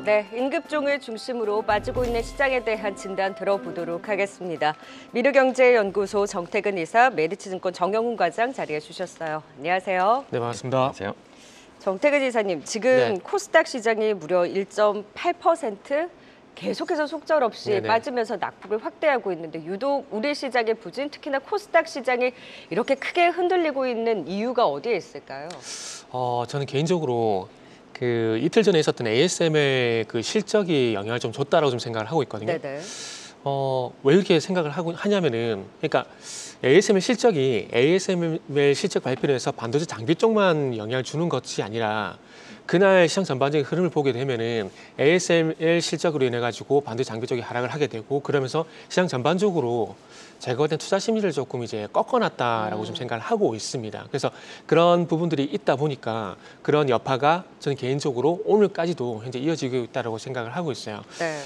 네, 임급종을 중심으로 빠지고 있는 시장에 대한 진단 들어보도록 하겠습니다. 미르경제연구소 정태근 이사, 메리츠증권 정영훈 과장 자리해 주셨어요. 안녕하세요. 네, 반갑습니다. 안녕하세요. 정태근 이사님, 지금 코스닥 시장이 무려 1.8% 계속해서 속절없이 빠지면서 낙폭을 확대하고 있는데 유독 우리 시장의 부진, 특히나 코스닥 시장이 이렇게 크게 흔들리고 있는 이유가 어디에 있을까요? 저는 개인적으로 그 이틀 전에 있었던 ASML 그 실적이 영향을 좀 줬다라고 좀 생각을 하고 있거든요. 네네. 왜 이렇게 생각을 하냐면은, 그러니까 ASML 실적 발표를 해서 반도체 장비 쪽만 영향을 주는 것이 아니라 그날 시장 전반적인 흐름을 보게 되면은 ASML 실적으로 인해 가지고 반도체 장비 쪽이 하락을 하게 되고, 그러면서 시장 전반적으로 제거된 투자 심리를 조금 이제 꺾어놨다라고 좀 생각을 하고 있습니다. 그래서 그런 부분들이 있다 보니까 그런 여파가 저는 개인적으로 오늘까지도 현재 이어지고 있다라고 생각을 하고 있어요. 네.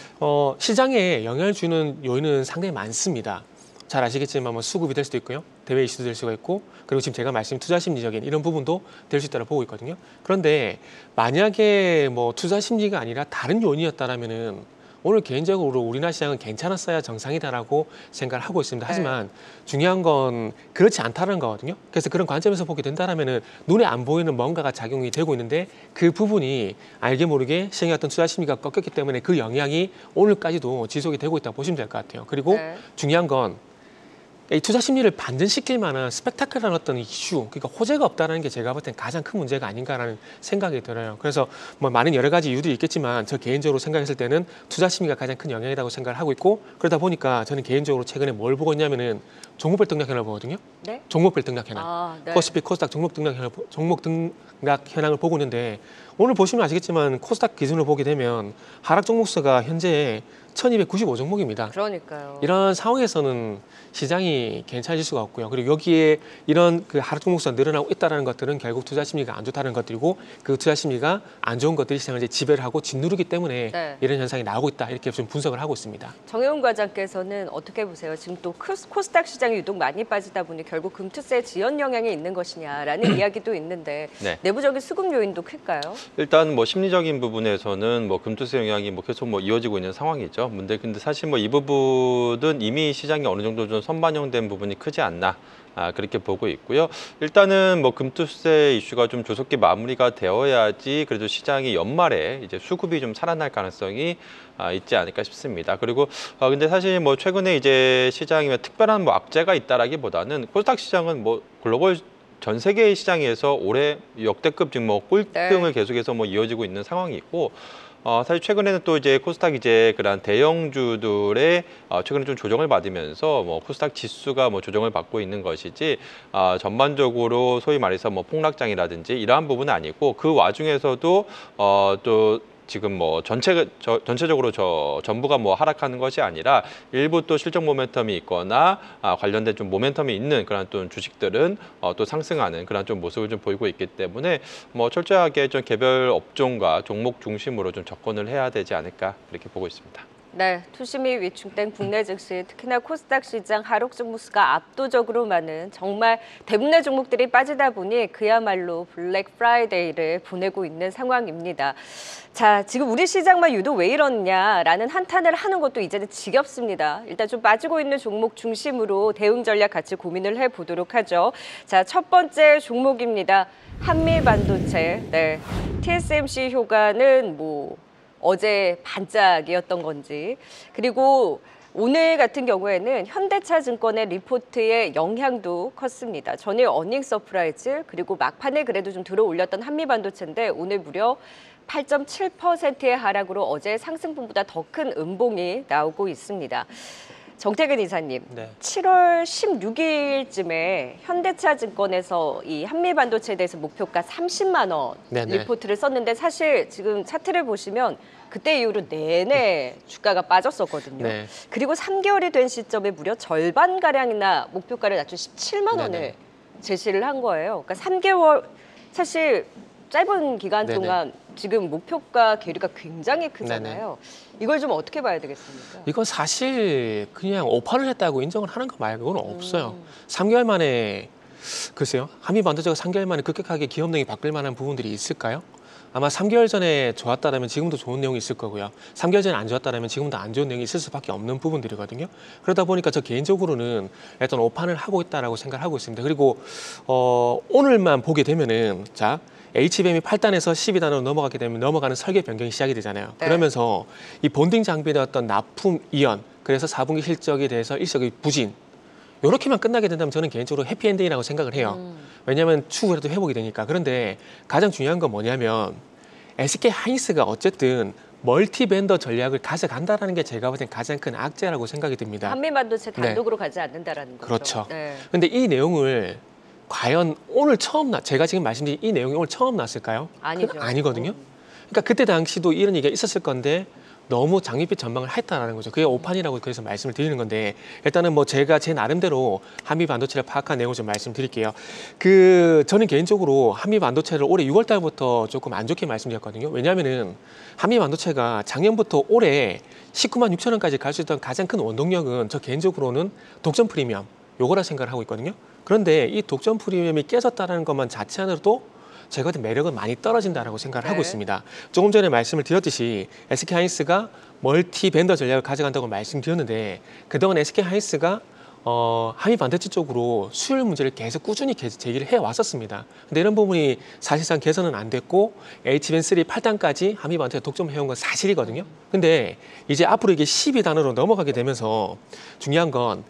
시장에 영향을 주는 요인은 상당히 많습니다. 잘 아시겠지만 뭐 수급이 될 수도 있고요, 대외 이슈도 될 수가 있고, 그리고 지금 제가 말씀드린 투자 심리적인 이런 부분도 될 수 있다고 보고 있거든요. 그런데 만약에 뭐 투자 심리가 아니라 다른 요인이었다라면은 오늘 개인적으로 우리나라 시장은 괜찮았어야 정상이다라고 생각을 하고 있습니다. 하지만 중요한 건 그렇지 않다는 거거든요. 그래서 그런 관점에서 보게 된다라면은 눈에 안 보이는 뭔가가 작용이 되고 있는데, 그 부분이 알게 모르게 시장의 어떤 투자 심리가 꺾였기 때문에 그 영향이 오늘까지도 지속이 되고 있다고 보시면 될 것 같아요. 그리고 중요한 건 이 투자 심리를 반전시킬 만한 스펙타클한 어떤 이슈, 그러니까 호재가 없다는 게 제가 볼 땐 가장 큰 문제가 아닌가라는 생각이 들어요. 그래서 뭐 많은 여러 가지 이유들이 있겠지만 저 개인적으로 생각했을 때는 투자 심리가 가장 큰 영향이라고 생각을 하고 있고, 그러다 보니까 저는 개인적으로 최근에 뭘 보고 있냐면은 종목별 등락 현황을 보거든요. 네? 종목별 등락 현황. 네. 코스피, 코스닥 종목 등락 현황을 보고 있는데, 오늘 보시면 아시겠지만 코스닥 기준으로 보게 되면 하락 종목 수가 현재 1295 종목입니다. 그러니까요. 이런 상황에서는 시장이 괜찮아질 수가 없고요. 그리고 여기에 이런 그 하락 종목 수가 늘어나고 있다는 것들은 결국 투자 심리가 안 좋다는 것들이고, 그 투자 심리가 안 좋은 것들이 시장을 이제 지배를 하고 짓누르기 때문에 이런 현상이 나오고 있다, 이렇게 좀 분석을 하고 있습니다. 정영훈 과장께서는 어떻게 보세요? 지금 또 코스닥 시장이 유독 많이 빠지다 보니 결국 금투세 지연 영향이 있는 것이냐라는 이야기도 있는데 내부적인 수급 요인도 클까요? 일단 뭐 심리적인 부분에서는 뭐 금투세 영향이 뭐 계속 뭐 이어지고 있는 상황이죠. 근데 사실 뭐 이 부분은 이미 시장이 어느 정도 좀 선반영된 부분이 크지 않나, 그렇게 보고 있고요. 일단은 뭐 금투세 이슈가 좀 조속히 마무리가 되어야지 그래도 시장이 연말에 이제 수급이 좀 살아날 가능성이 있지 않을까 싶습니다. 그리고 근데 사실 뭐 최근에 이제 시장에 특별한 뭐 악재가 있다라기보다는 코스닥 시장은 뭐 글로벌 전 세계의 시장에서 올해 역대급 지금 뭐 꼴등을 계속해서 뭐 이어지고 있는 상황이 있고, 사실 최근에는 또 이제 코스닥 이제 그런 대형주들의 최근에 좀 조정을 받으면서 뭐 코스닥 지수가 뭐 조정을 받고 있는 것이지, 전반적으로 소위 말해서 뭐 폭락장이라든지 이러한 부분은 아니고, 그 와중에서도 또 지금 뭐 전체적으로 전부가 뭐 하락하는 것이 아니라 일부 또 실적 모멘텀이 있거나 관련된 좀 모멘텀이 있는 그런 또 주식들은 또 상승하는 그런 좀 모습을 좀 보이고 있기 때문에 뭐 철저하게 좀 개별 업종과 종목 중심으로 좀 접근을 해야 되지 않을까, 그렇게 보고 있습니다. 네, 투심이 위축된 국내 증시, 특히나 코스닥 시장 하락 종목 수가 압도적으로 많은 정말 대부분의 종목들이 빠지다 보니 그야말로 블랙 프라이데이를 보내고 있는 상황입니다. 자, 지금 우리 시장만 유독 왜 이러냐라는 한탄을 하는 것도 이제는 지겹습니다. 일단 좀 빠지고 있는 종목 중심으로 대응 전략 같이 고민을 해보도록 하죠. 자, 첫 번째 종목입니다. 한미반도체. 네, TSMC 효과는 뭐 어제 반짝이었던 건지, 그리고 오늘 같은 경우에는 현대차증권의 리포트의 영향도 컸습니다. 전일 어닝 서프라이즈, 그리고 막판에 그래도 좀 들어올렸던 한미반도체인데 오늘 무려 8.7%의 하락으로 어제 상승분보다 더 큰 음봉이 나오고 있습니다. 정태근 이사님, 7월 16일쯤에 현대차증권에서 이 한미반도체에 대해서 목표가 30만 원 리포트를 썼는데, 사실 지금 차트를 보시면 그때 이후로 내내 주가가 빠졌었거든요. 그리고 3개월이 된 시점에 무려 절반가량이나 목표가를 낮춘 17만 원을 제시를 한 거예요. 그러니까 3개월, 사실 짧은 기간 동안 지금 목표가 괴리가 굉장히 크잖아요. 이걸 좀 어떻게 봐야 되겠습니까? 이건 사실 그냥 오판을 했다고 인정을 하는 거 말고는 없어요. 3개월 만에 글쎄요. 한미 반도체가 3개월 만에 급격하게 기업 내용이 바뀔 만한 부분들이 있을까요? 아마 3개월 전에 좋았다라면 지금도 좋은 내용이 있을 거고요. 3개월 전에 안 좋았다라면 지금도 안 좋은 내용이 있을 수밖에 없는 부분들이거든요. 그러다 보니까 저 개인적으로는 일단 오판을 하고 있다라고 생각을 하고 있습니다. 그리고 오늘만 보게 되면은 자 HBM이 8단에서 12단으로 넘어가게 되면 넘어가는 설계 변경이 시작이 되잖아요. 네. 그러면서 이 본딩 장비의 어떤 납품 이연, 그래서 4분기 실적에 대해서 일석의 부진, 이렇게만 끝나게 된다면 저는 개인적으로 해피엔딩이라고 생각을 해요. 왜냐하면 추후에도 회복이 되니까. 그런데 가장 중요한 건 뭐냐면 SK 하이닉스가 어쨌든 멀티 벤더 전략을 가져간다는 게 제가 볼 땐 가장 큰 악재라고 생각이 듭니다. 한미 반도체 단독으로 가지 않는다라는 거죠. 그렇죠. 네. 근데 이 내용을 과연 오늘 처음 제가 지금 말씀드린 이 내용이 오늘 처음 났을까요? 아니죠. 그건 아니거든요. 그러니까 그때 당시도 이런 얘기가 있었을 건데 너무 장밋빛 전망을 했다라는 거죠. 그게 오판이라고 그래서 말씀을 드리는 건데 일단은 뭐 제가 제 나름대로 한미 반도체를 파악한 내용을 좀 말씀드릴게요. 저는 개인적으로 한미 반도체를 올해 6월 달부터 조금 안 좋게 말씀드렸거든요. 왜냐하면은 한미 반도체가 작년부터 올해 19만 6천 원까지 갈 수 있던 가장 큰 원동력은 저 개인적으로는 독점 프리미엄 요거라 생각을 하고 있거든요. 그런데 이 독점 프리미엄이 깨졌다는 것만 자체만으로도 제가 볼 때 매력은 많이 떨어진다라고 생각을 하고 있습니다. 조금 전에 말씀을 드렸듯이 SK 하이닉스가 멀티 벤더 전략을 가져간다고 말씀드렸는데 그동안 SK 하이닉스가 한미 반도체 쪽으로 수율 문제를 계속 꾸준히 제기를 해왔었습니다. 근데 이런 부분이 사실상 개선은 안 됐고 HBM3 8단까지 한미 반도체 독점해온 건 사실이거든요. 근데 이제 앞으로 이게 12단으로 넘어가게 되면서 중요한 건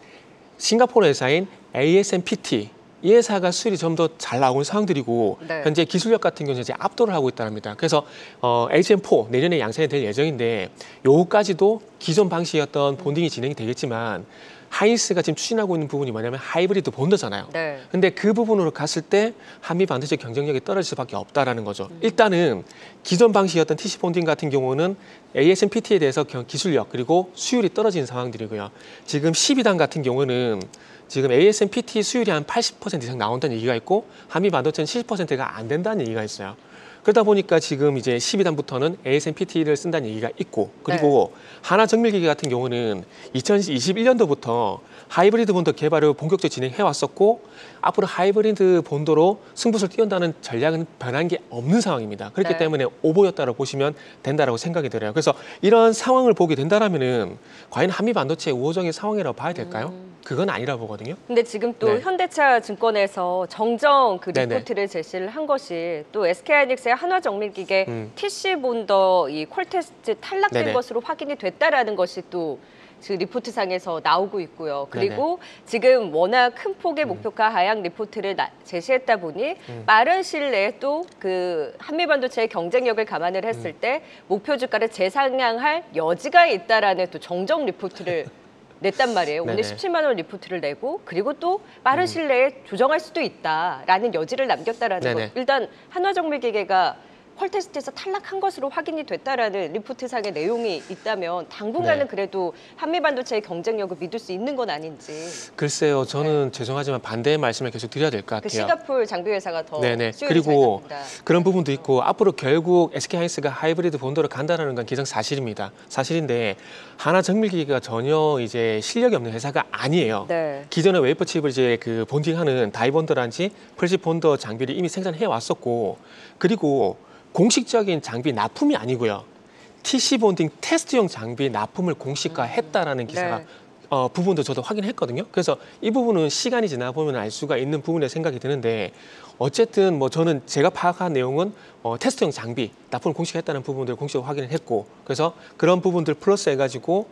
싱가포르 회사인 ASMPT 이 회사가 수율이 좀 더 잘 나오는 상황들이고 네. 현재 기술력 같은 경우는 이제 압도를 하고 있답니다. 그래서 HM4 내년에 양산이 될 예정인데 요거까지도 기존 방식이었던 본딩이 진행이 되겠지만 하이닉스가 지금 추진하고 있는 부분이 뭐냐면 하이브리드 본더잖아요. 네. 근데 그 부분으로 갔을 때 한미 반도체 경쟁력이 떨어질 수밖에 없다라는 거죠. 일단은 기존 방식이었던 TC 본딩 같은 경우는 ASMPT에 대해서 기술력 그리고 수율이 떨어진 상황들이고요. 지금 12단 같은 경우는 지금 ASMPT 수율이 한 80% 이상 나온다는 얘기가 있고 한미 반도체는 70%가 안 된다는 얘기가 있어요. 그러다 보니까 지금 이제 12단부터는 ASMPT를 쓴다는 얘기가 있고 그리고 하나정밀기계 같은 경우는 2021년도부터 하이브리드 본도 개발을 본격적으로 진행해 왔었고 앞으로 하이브리드 본도로 승부수를 띄운다는 전략은 변한 게 없는 상황입니다. 그렇기 때문에 오보였다고 보시면 된다라고 생각이 들어요. 그래서 이런 상황을 보게 된다라면은 과연 한미 반도체의 우호적인 상황이라고 봐야 될까요? 그건 아니라고 보거든요. 근데 지금 또 현대차 증권에서 정정 그 네네. 리포트를 제시를 한 것이 또 SK하이닉스의 한화정밀기계 TC 본더 이 콜테스트 탈락된 네네. 것으로 확인이 됐다라는 것이 또 그 리포트상에서 나오고 있고요. 그리고 지금 워낙 큰 폭의 목표가 하향 리포트를 제시했다 보니 빠른 시일 내에 또 그 한미반도체의 경쟁력을 감안을 했을 때 목표 주가를 재상향할 여지가 있다라는 또 정정 리포트를 냈단 말이에요. 오늘 네네. 17만 원 리포트를 내고 그리고 또 빠른 시일 내에 조정할 수도 있다라는 여지를 남겼다라는 네네. 것. 일단 한화정밀기계가 펄테스트에서 탈락한 것으로 확인이 됐다라는 리포트상의 내용이 있다면 당분간은 그래도 한미반도체의 경쟁력을 믿을 수 있는 건 아닌지. 글쎄요, 저는 죄송하지만 반대의 말씀을 계속 드려야 될 것 같아요. 그 싱가포르 장비 회사가 더 네네. 수율이 그리고 잘 나간다. 그런 부분도 있고 앞으로 결국 SK하이닉스가 하이브리드 본도로 간다는 건 기정사실입니다. 사실인데 하나정밀기계가 전혀 이제 실력이 없는 회사가 아니에요. 네. 기존에 웨이퍼 칩을 이제 그 본딩하는 다이본더란지 플립 본더 장비를 이미 생산해 왔었고 그리고 공식적인 장비 납품이 아니고요. TC 본딩 테스트용 장비 납품을 공식화했다라는 기사가 부분도 저도 확인했거든요. 그래서 이 부분은 시간이 지나 보면 알 수가 있는 부분에 생각이 드는데 어쨌든 뭐 저는 제가 파악한 내용은 테스트용 장비 납품을 공식화했다는 부분들을 공식적으로 확인을 했고 그래서 그런 부분들 플러스 해가지고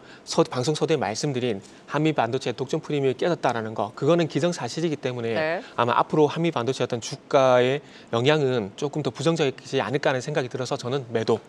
방송 서두에 말씀드린 한미 반도체 독점 프리미엄이 깨졌다라는 거 그거는 기정사실이기 때문에 아마 앞으로 한미 반도체 어떤 주가의 영향은 조금 더 부정적이지 않을까 하는 생각이 들어서 저는 매도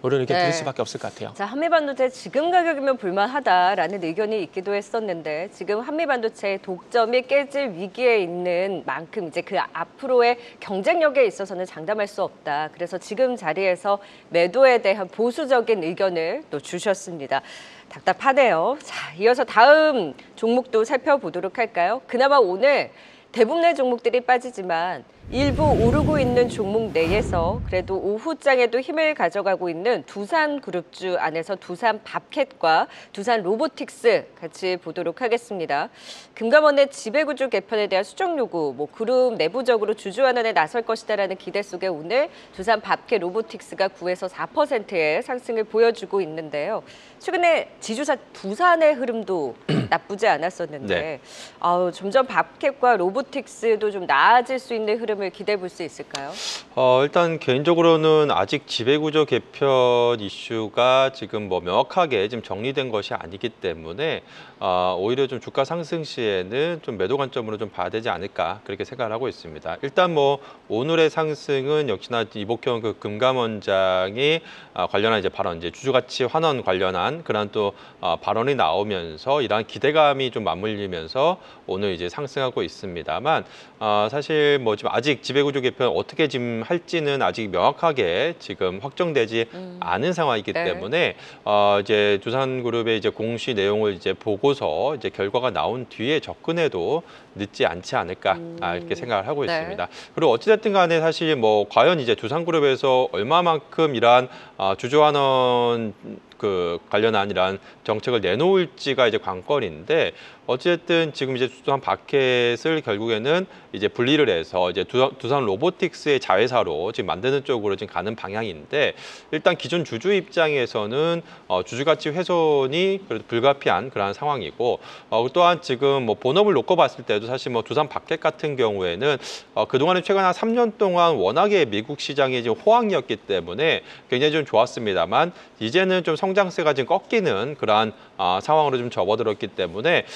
이런 의견 드릴 수밖에 없을 것 같아요. 자, 한미반도체 지금 가격이면 볼만하다라는 의견이 있기도 했었는데 지금 한미반도체의 독점이 깨질 위기에 있는 만큼 이제 그 앞으로의 경쟁력에 있어서는 장담할 수 없다. 그래서 지금 자리에서 매도에 대한 보수적인 의견을 또 주셨습니다. 답답하네요. 자, 이어서 다음 종목도 살펴보도록 할까요? 그나마 오늘 대부분의 종목들이 빠지지만 일부 오르고 있는 종목 내에서 그래도 오후장에도 힘을 가져가고 있는 두산그룹주 안에서 두산밥켓과 두산로보틱스 같이 보도록 하겠습니다. 금감원의 지배구조 개편에 대한 수정 요구, 그룹 내부적으로 주주환원에 나설 것이다라는 기대 속에 오늘 두산밥켓 로보틱스가 9에서 4%의 상승을 보여주고 있는데요. 최근에 지주사 두산의 흐름도 나쁘지 않았었는데 네. 점점 밥캡과 로보틱스도 좀 나아질 수 있는 흐름을 기대해 볼 수 있을까요? 일단 개인적으로는 아직 지배구조 개편 이슈가 지금 명확하게 지금 정리된 것이 아니기 때문에 오히려 좀 주가 상승 시에는 좀 매도 관점으로 좀 봐야 되지 않을까 그렇게 생각을 하고 있습니다. 일단 오늘의 상승은 역시나 이복형 그 금감원장이 관련한 이제 발언, 이제 주주가치 환원 관련한 그런 또 발언이 나오면서 이러한 기대감이 좀 맞물리면서 오늘 이제 상승하고 있습니다만 사실 지금 아직 지배구조 개편 어떻게 지금 할지는 아직 명확하게 지금 확정되지 않은 상황이기 네. 때문에 이제 두산그룹의 이제 공시 내용을 이제 보고서 이제 결과가 나온 뒤에 접근해도 늦지 않지 않을까 이렇게 생각을 하고 네. 있습니다. 그리고 어찌됐든 간에 사실 과연 이제 두산그룹에서 얼마만큼 이러한 주주환원 관련한 이러한 정책을 내놓을지가 이제 관건인데 어쨌든 지금 이제 두산밥켓을 결국에는 이제 분리를 해서 이제 두산 로보틱스의 자회사로 지금 만드는 쪽으로 지금 가는 방향인데 일단 기존 주주 입장에서는 주주가치 훼손이 그래도 불가피한 그러한 상황이고 또한 지금 본업을 놓고 봤을 때도 사실 두산밥켓 같은 경우에는 그동안에 최근 한 3년 동안 워낙에 미국 시장이 지금 호황이었기 때문에 굉장히 좀 좋았습니다만 이제는 좀 성장세가 지금 꺾이는 그러한 상황으로 좀 접어들었기 때문에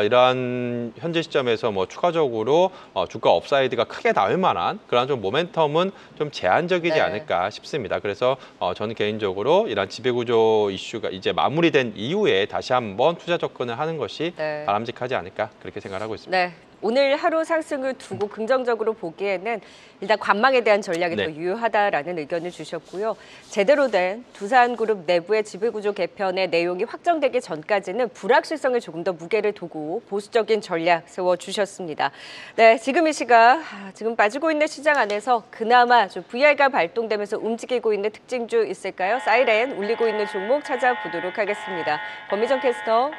이러한 현재 시점에서 추가적으로 주가 업사이드가 크게 나올 만한 그런 좀 모멘텀은 좀 제한적이지 네. 않을까 싶습니다. 그래서 저는 개인적으로 이러한 지배구조 이슈가 이제 마무리된 이후에 다시 한번 투자 접근을 하는 것이 네. 바람직하지 않을까 그렇게 생각하고 있습니다. 네. 오늘 하루 상승을 두고 긍정적으로 보기에는 일단 관망에 대한 전략이 네. 더 유효하다라는 의견을 주셨고요. 제대로 된 두산그룹 내부의 지배구조 개편의 내용이 확정되기 전까지는 불확실성에 조금 더 무게를 두고 보수적인 전략 세워주셨습니다. 네, 지금 이 시각 지금 빠지고 있는 시장 안에서 그나마 좀 VR가 발동되면서 움직이고 있는 특징주 있을까요? 사이렌 울리고 있는 종목 찾아보도록 하겠습니다. 권미정 캐스터.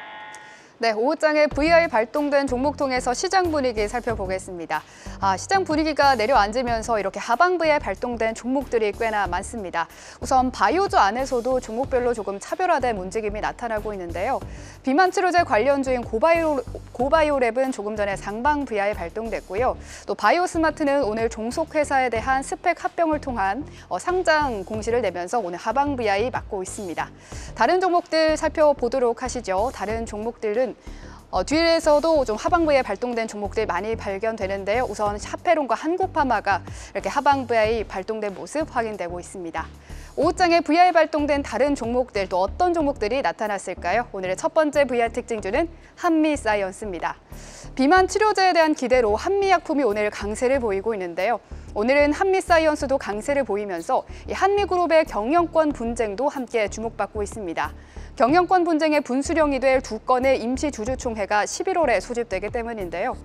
네, 오후장에 VR 발동된 종목 통해서 시장 분위기 살펴보겠습니다. 시장 분위기가 내려앉으면서 이렇게 하방 VR 발동된 종목들이 꽤나 많습니다. 우선 바이오주 안에서도 종목별로 조금 차별화된 움직임이 나타나고 있는데요. 비만 치료제 관련주인 고바이오랩은 조금 전에 상방 VR 발동됐고요. 또 바이오스마트는 오늘 종속회사에 대한 스펙 합병을 통한 상장 공시를 내면서 오늘 하방 VR 맞고 있습니다. 다른 종목들 살펴보도록 하시죠. 다른 종목들은 뒤에서도 좀 하방부에 발동된 종목들 많이 발견되는데요. 우선 샤페론과 한국파마가 이렇게 하방부에 발동된 모습 확인되고 있습니다. 오후장에 VR 발동된 다른 종목들 또 어떤 종목들이 나타났을까요? 오늘의 첫 번째 VR 특징주는 한미사이언스입니다. 비만 치료제에 대한 기대로 한미약품이 오늘 강세를 보이고 있는데요. 오늘은 한미사이언스도 강세를 보이면서 이 한미그룹의 경영권 분쟁도 함께 주목받고 있습니다. 경영권 분쟁의 분수령이 될 두 건의 임시주주총회가 11월에 소집되기 때문인데요.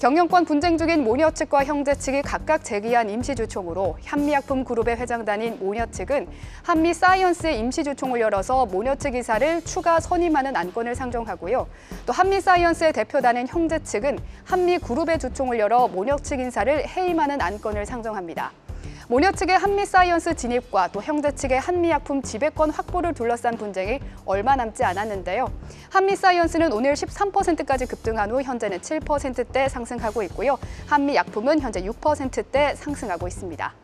경영권 분쟁 중인 모녀 측과 형제 측이 각각 제기한 임시주총으로 한미약품 그룹의 회장단인 모녀 측은 한미사이언스의 임시주총을 열어서 모녀 측 이사를 추가 선임하는 안건을 상정하고요. 또 한미사이언스의 대표단인 형제 측은 한미그룹의 주총을 열어 모녀 측 인사를 해임하는 안건을 상정합니다. 모녀 측의 한미사이언스 진입과 또 형제 측의 한미약품 지배권 확보를 둘러싼 분쟁이 얼마 남지 않았는데요. 한미사이언스는 오늘 13%까지 급등한 후 현재는 7%대 상승하고 있고요. 한미약품은 현재 6%대 상승하고 있습니다.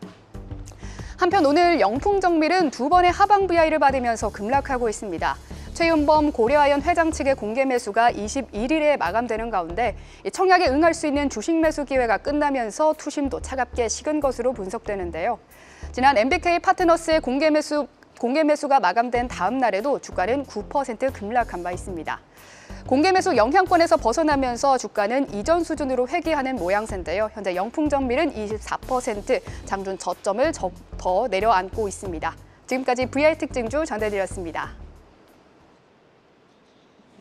한편 오늘 영풍정밀은 두 번의 하방 VI를 받으면서 급락하고 있습니다. 최윤범 고려아연 회장 측의 공개 매수가 21일에 마감되는 가운데 청약에 응할 수 있는 주식 매수 기회가 끝나면서 투심도 차갑게 식은 것으로 분석되는데요. 지난 MBK 파트너스의 공개 매수가 마감된 다음 날에도 주가는 9% 급락한 바 있습니다. 공개 매수 영향권에서 벗어나면서 주가는 이전 수준으로 회귀하는 모양새인데요. 현재 영풍정밀은 24% 장중 저점을 더 내려앉고 있습니다. 지금까지 VR 특징주 전해드렸습니다.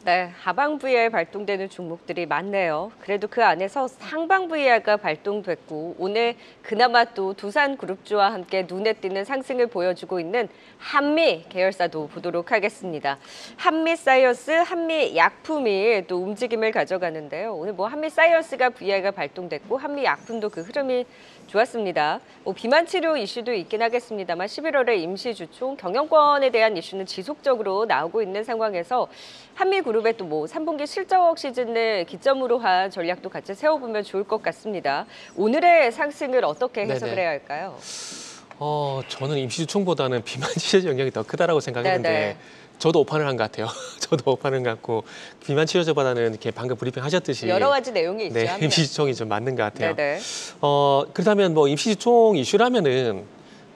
네, 하방 VIR 발동되는 종목들이 많네요. 그래도 그 안에서 상방 VIR가 발동됐고 오늘 그나마 또 두산그룹주와 함께 눈에 띄는 상승을 보여주고 있는 한미 계열사도 보도록 하겠습니다. 한미사이언스, 한미약품이 또 움직임을 가져가는데요. 오늘 뭐 한미사이언스가 VIR가 발동됐고 한미약품도 그 흐름이 좋았습니다. 비만 치료 이슈도 있긴 하겠습니다만 11월에 임시주총 경영권에 대한 이슈는 지속적으로 나오고 있는 상황에서 한미그룹의 또 뭐 3분기 실적 시즌을 기점으로 한 전략도 같이 세워보면 좋을 것 같습니다. 오늘의 상승을 어떻게 해석을 네네. 해야 할까요? 저는 임시주총보다는 비만 치료 영향이 더 크다라고 생각했는데 네네. 저도 오판을 한 것 같아요. 저도 오판을 한 것 같고 비만 치료제보다는 이렇게 방금 브리핑 하셨듯이 여러 가지 내용이 있죠. 네, 한면. 임시주총이 좀 맞는 것 같아요. 네네. 그렇다면 뭐 임시주총 이슈라면은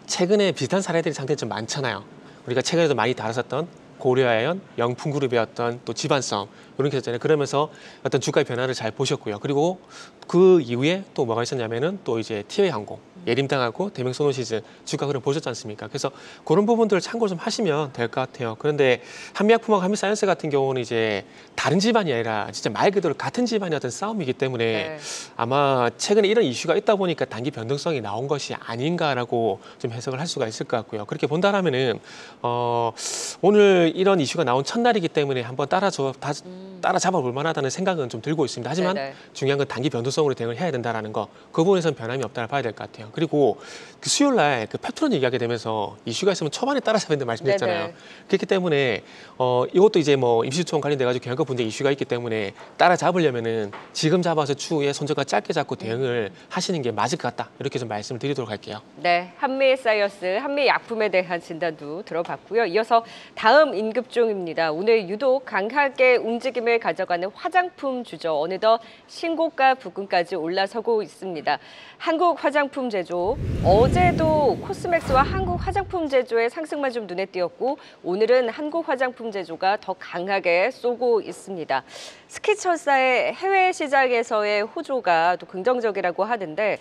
최근에 비슷한 사례들이 상당히 좀 많잖아요. 우리가 최근에도 많이 다뤘었던 고려아연, 영풍그룹이었던 또 지반섬 이런 게 있었잖아요. 그러면서 어떤 주가의 변화를 잘 보셨고요. 그리고 그 이후에 또 뭐가 있었냐면은 또 이제 티웨이항공 예림당하고 대명소노시즌 주가 흐름 보셨지 않습니까? 그래서 그런 부분들을 참고 좀 하시면 될 것 같아요. 그런데 한미약품하고 한미사이언스 같은 경우는 이제 다른 집안이 아니라 진짜 말 그대로 같은 집안의 어떤 싸움이기 때문에 네. 아마 최근에 이런 이슈가 있다 보니까 단기 변동성이 나온 것이 아닌가라고 좀 해석을 할 수가 있을 것 같고요. 그렇게 본다라면은 오늘 이런 이슈가 나온 첫날이기 때문에 한번 따라잡아 볼 만하다는 생각은 좀 들고 있습니다. 하지만 네네. 중요한 건 단기 변동성으로 대응을 해야 된다라는 거, 그 부분에서는 변함이 없다를 봐야 될 것 같아요. 그리고 그 수요일 날 그 페트론 얘기하게 되면서 이슈가 있으면 초반에 따라잡아야 된다 말씀드렸잖아요. 네네. 그렇기 때문에 이것도 이제 뭐 임시주총 관련돼 가지고 경영권 분쟁 이슈가 있기 때문에 따라잡으려면은 지금 잡아서 추후에 손절가 짧게 잡고 대응을 하시는 게 맞을 것 같다. 이렇게 좀 말씀을 드리도록 할게요. 네, 한미사이언스, 한미약품에 대한 진단도 들어봤고요. 이어서 다음 임급종입니다. 오늘 유독 강하게 움직임을 가져가는 화장품 주죠. 어느덧 신고가 부근까지 올라서고 있습니다. 한국 화장품 제조, 어제도 코스맥스와 한국 화장품 제조의 상승만 좀 눈에 띄었고 오늘은 한국 화장품 제조가 더 강하게 쏘고 있습니다. 스키천사의 해외 시장에서의 호조가 또 긍정적이라고 하는데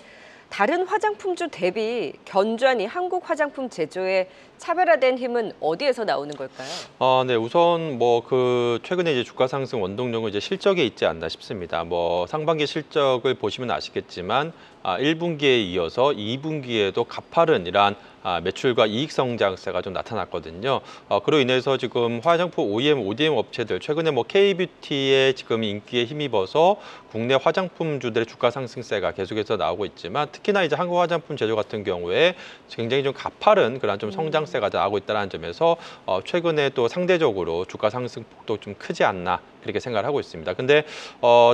다른 화장품주 대비 견주한 이 한국 화장품 제조의 차별화된 힘은 어디에서 나오는 걸까요? 네, 우선 뭐 그 최근에 이제 주가 상승 원동력은 이제 실적에 있지 않나 싶습니다. 뭐 상반기 실적을 보시면 아시겠지만 1분기에 이어서 2분기에도 가파른 이러한 매출과 이익 성장세가 좀 나타났거든요. 그로 인해서 지금 화장품 OEM, ODM 업체들 최근에 뭐 K뷰티의 지금 인기에 힘입어서 국내 화장품주들의 주가 상승세가 계속해서 나오고 있지만 특히나 이제 한국 화장품 제조 같은 경우에 굉장히 좀 가파른 그런 좀 성장세가 나오고 있다는 점에서 최근에 또 상대적으로 주가 상승 폭도 좀 크지 않나 그렇게 생각을 하고 있습니다. 근데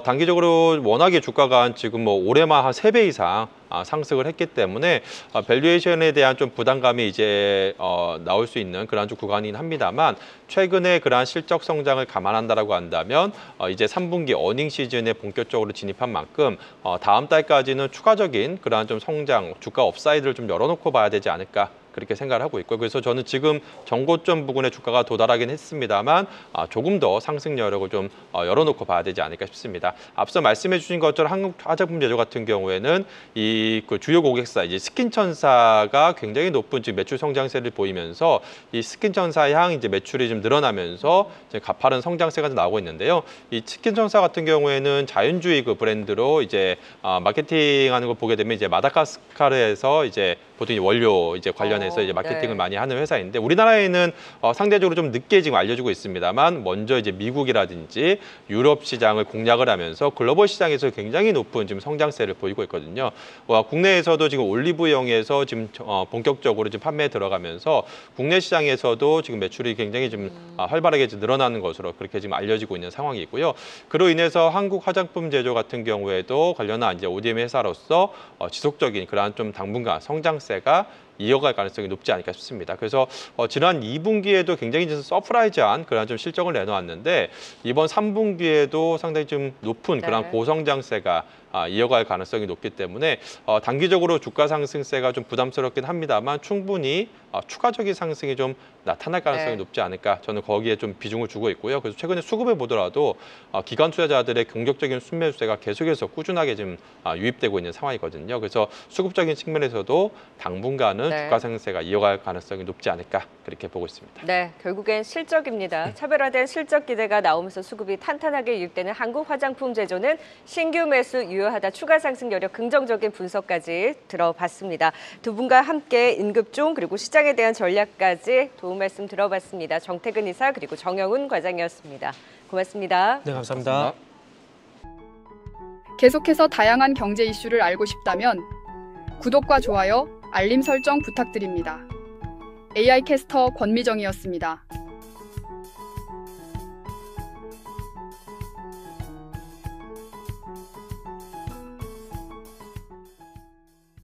단기적으로 워낙에 주가가 지금 뭐 올해만 한 3배 이상 상승을 했기 때문에 밸류에이션에 대한 좀 부담감이 이제 나올 수 있는 그런 좀 구간이긴 합니다만 최근에 그러한 실적 성장을 감안한다라고 한다면 이제 3분기 어닝 시즌에 본격적으로 진입한 만큼 다음 달까지는 추가적인 그러한 좀 성장, 주가 업사이드를 좀 열어놓고 봐야 되지 않을까 그렇게 생각을 하고 있고요. 그래서 저는 지금 정고점 부근에 주가가 도달하긴 했습니다만 조금 더 상승 여력을 좀 열어놓고 봐야 되지 않을까 싶습니다. 앞서 말씀해 주신 것처럼 한국 화장품 제조 같은 경우에는 그 주요 고객사 이제 스킨천사가 굉장히 높은 지금 매출 성장세를 보이면서 이 스킨천사 향 이제 매출이 좀 늘어나면서 이제 가파른 성장세가 나오고 있는데요. 이 스킨천사 같은 경우에는 자연주의 그 브랜드로 이제 마케팅하는 걸 보게 되면 이제 마다가스카르에서 이제 보통 원료 이제 관련해서 이제 마케팅을 네. 많이 하는 회사인데 우리나라에는 상대적으로 좀 늦게 지금 알려지고 있습니다만 먼저 이제 미국이라든지 유럽 시장을 공략을 하면서 글로벌 시장에서 굉장히 높은 지금 성장세를 보이고 있거든요. 국내에서도 지금 올리브영에서 지금 본격적으로 지금 판매에 들어가면서 국내 시장에서도 지금 매출이 굉장히 좀 활발하게 늘어나는 것으로 그렇게 지금 알려지고 있는 상황이고요. 그로 인해서 한국 화장품 제조 같은 경우에도 관련한 이제 ODM 회사로서 지속적인 그러한 좀 당분간 성장세가 이어갈 가능성이 높지 않을까 싶습니다. 그래서 지난 2분기에도 굉장히 좀 서프라이즈한 그런 좀 실적을 내놓았는데 이번 3분기에도 상당히 좀 높은 그런 네. 고성장세가 이어갈 가능성이 높기 때문에 단기적으로 주가 상승세가 좀 부담스럽긴 합니다만 충분히 추가적인 상승이 좀 나타날 가능성이 네. 높지 않을까, 저는 거기에 좀 비중을 주고 있고요. 그래서 최근에 수급을 보더라도 기관 투자자들의 공격적인 순매수세가 계속해서 꾸준하게 지금 유입되고 있는 상황이거든요. 그래서 수급적인 측면에서도 당분간은 네. 주가 상승세가 이어갈 가능성이 높지 않을까, 그렇게 보고 있습니다. 네, 결국엔 실적입니다. 차별화된 실적 기대가 나오면서 수급이 탄탄하게 유입되는 한국 화장품 제조는 신규 매수 유효하다, 추가 상승 여력 긍정적인 분석까지 들어봤습니다. 두 분과 함께 임급종 그리고 시장에 대한 전략까지 도움 말씀 들어봤습니다. 정태근 이사 그리고 정영훈 과장이었습니다. 고맙습니다. 네, 감사합니다. 계속해서 다양한 경제 이슈를 알고 싶다면 구독과 좋아요, 알림 설정 부탁드립니다. AI 캐스터 권미정이었습니다.